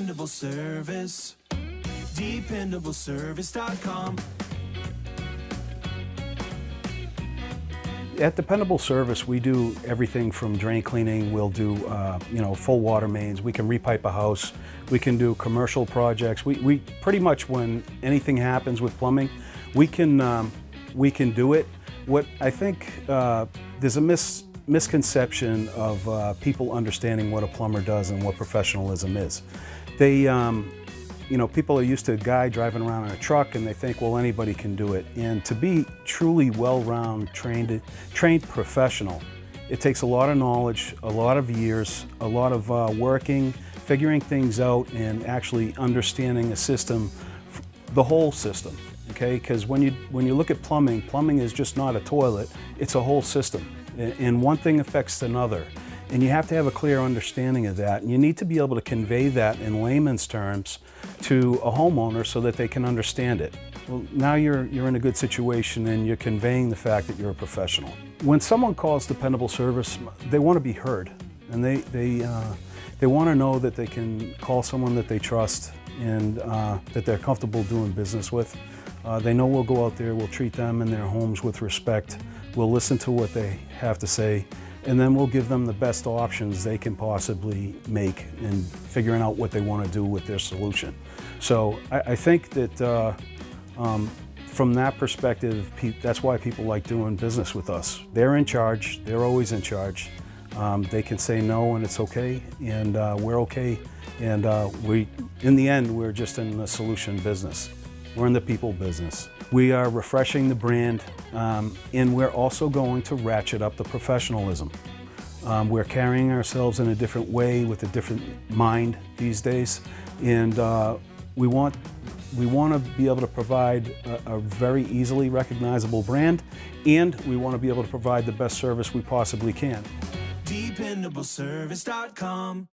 Dependable service. DependableService.com. At Dependable Service, we do everything from drain cleaning. We'll do, full water mains. We can repipe a house. We can do commercial projects. We pretty much, when anything happens with plumbing, we can do it. What I think there's a misconception of people understanding what a plumber does and what professionalism is. People are used to a guy driving around in a truck and they think, well, anybody can do it. And to be truly well-rounded, trained professional, it takes a lot of knowledge, a lot of years, a lot of working, figuring things out, and actually understanding a system, the whole system. Okay, because when you look at plumbing, plumbing is just not a toilet; it's a whole system, and one thing affects another. And you have to have a clear understanding of that, and you need to be able to convey that in layman's terms to a homeowner so that they can understand it. Well, now you're in a good situation and you're conveying the fact that you're a professional. When someone calls Dependable Service, they want to be heard, and they want to know that they can call someone that they trust and that they're comfortable doing business with. They know we'll go out there, we'll treat them and their homes with respect, we'll listen to what they have to say, and then we'll give them the best options they can possibly make in figuring out what they want to do with their solution. So I think that from that perspective, that's why people like doing business with us. They're in charge, they're always in charge. They can say no and it's okay, and we're okay. And in the end, we're just in the solution business. We're in the people business. We are refreshing the brand, and we're also going to ratchet up the professionalism. We're carrying ourselves in a different way with a different mind these days, and we want to be able to provide a very easily recognizable brand, and we want to be able to provide the best service we possibly can. DependableService.com.